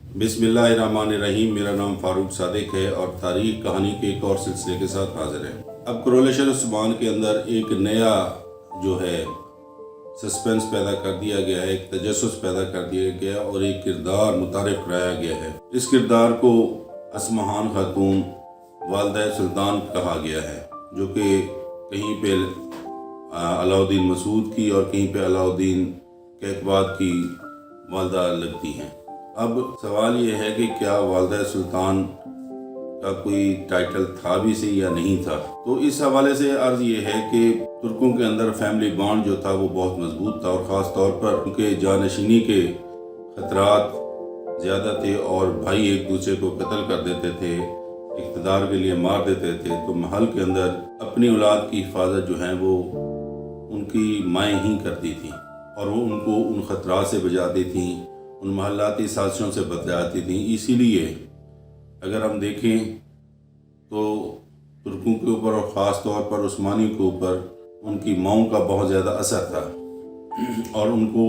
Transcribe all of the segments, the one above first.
बिस्मिल्लाहिर्रहमानिर्रहीम। मेरा नाम फारूक सादिक है और तारीख कहानी के एक और सिलसिले के साथ हाजिर है। अब कुरैश उस्मान के अंदर एक नया जो है सस्पेंस पैदा कर दिया गया है, एक तजस्सुस पैदा कर दिया गया और एक किरदार मुतारिफ कराया गया है। इस किरदार को असमहान खातून वालिदा सुल्तान कहा गया है, जो कि कहीं पे अलाउद्दीन मसूद की और कहीं पे अलाउद्दीन कैकबाद की वालिदा लगती हैं। अब सवाल ये है कि क्या वालिदा सुल्तान का कोई टाइटल था भी सही या नहीं था। तो इस हवाले से अर्ज़ ये है कि तुर्कों के अंदर फैमिली बॉन्ड जो था वो बहुत मजबूत था और ख़ास तौर पर उनके जानशीनी के खतरात ज़्यादा थे और भाई एक दूसरे को कत्ल कर देते थे, इक़्तिदार के लिए मार देते थे। तो महल के अंदर अपनी औलाद की हिफाजत जो है वो उनकी माएँ ही करती थीं और वो उनको उन ख़तरात से बचाती थीं, उन महल्लाती साजिशों से बचाती थीं। इसीलिए अगर हम देखें तो तुर्कों के ऊपर और ख़ास तौर पर उस्मानियों के ऊपर उनकी माओं का बहुत ज़्यादा असर था और उनको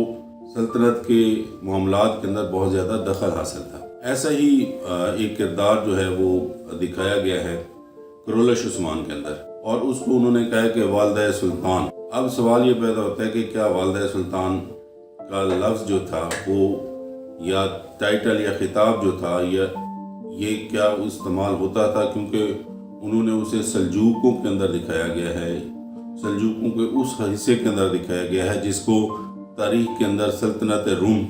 सल्तनत के मामलात के अंदर बहुत ज़्यादा दखल हासिल था। ऐसा ही एक किरदार जो है वो दिखाया गया है कुरैश उस्मान के अंदर और उसको उन्होंने कहा कि वालिदा सुल्तान। अब सवाल ये पैदा होता है कि क्या वालिदा सुल्तान का लफ्ज़ जो था वो या टाइटल या खिताब जो था या ये क्या इस्तेमाल होता था, क्योंकि उन्होंने उसे सल्जूकों के अंदर दिखाया गया है, सल्जूकों के उस हिस्से के अंदर दिखाया गया है जिसको तारीख़ के अंदर सल्तनत रूम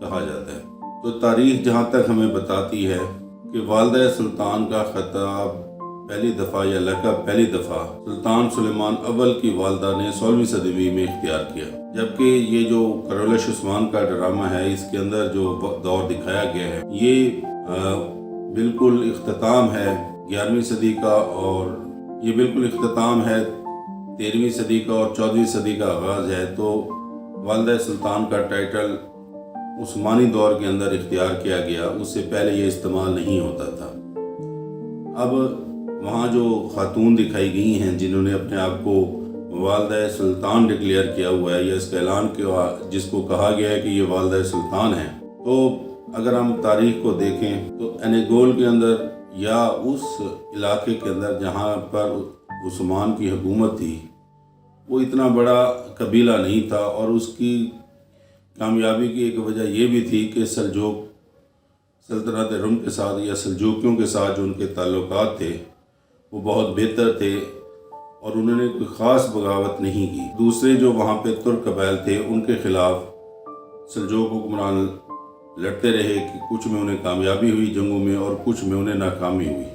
कहा जाता है। तो तारीख़ जहाँ तक हमें बताती है कि वालिदा सुल्तान का खिताब पहली दफ़ा या लक़ब पहली दफ़ा सुल्तान सुलेमान अव्वल की वालिदा ने 16वीं सदी में इख्तियार किया, जबकि ये जो कुरैश उस्मान का ड्रामा है इसके अंदर जो दौर दिखाया गया है ये बिल्कुल इख्तिताम है 11वीं सदी का और ये बिल्कुल इख्तिताम है 13वीं सदी का और 14वीं सदी का आगाज़ है। तो वालिदा सुल्तान का टाइटल उस्मानी दौर के अंदर इख्तियार किया गया, उससे पहले ये इस्तेमाल नहीं होता था। अब वहाँ जो खातून दिखाई गई हैं जिन्होंने अपने आप को वालिदा सुल्तान डिक्लेयर किया हुआ है या इसका ऐलान किया, जिसको कहा गया है कि ये वालिदा सुल्तान है, तो अगर हम तारीख़ को देखें तो एनेगोल के अंदर या उस इलाके के अंदर जहाँ पर उस्मान की हुकूमत थी वो इतना बड़ा कबीला नहीं था और उसकी कामयाबी की एक वजह ये भी थी कि सल्जूक सल्तनत रूम के साथ या सल्जूकियों के साथ जो उनके ताल्लुकात थे वो बहुत बेहतर थे और उन्होंने कोई ख़ास बगावत नहीं की। दूसरे जो वहाँ पे तुर्क कबाइल थे उनके ख़िलाफ़ सल्जूक हुक्मरान लड़ते रहे कि कुछ में उन्हें कामयाबी हुई जंगों में और कुछ में उन्हें नाकामी हुई।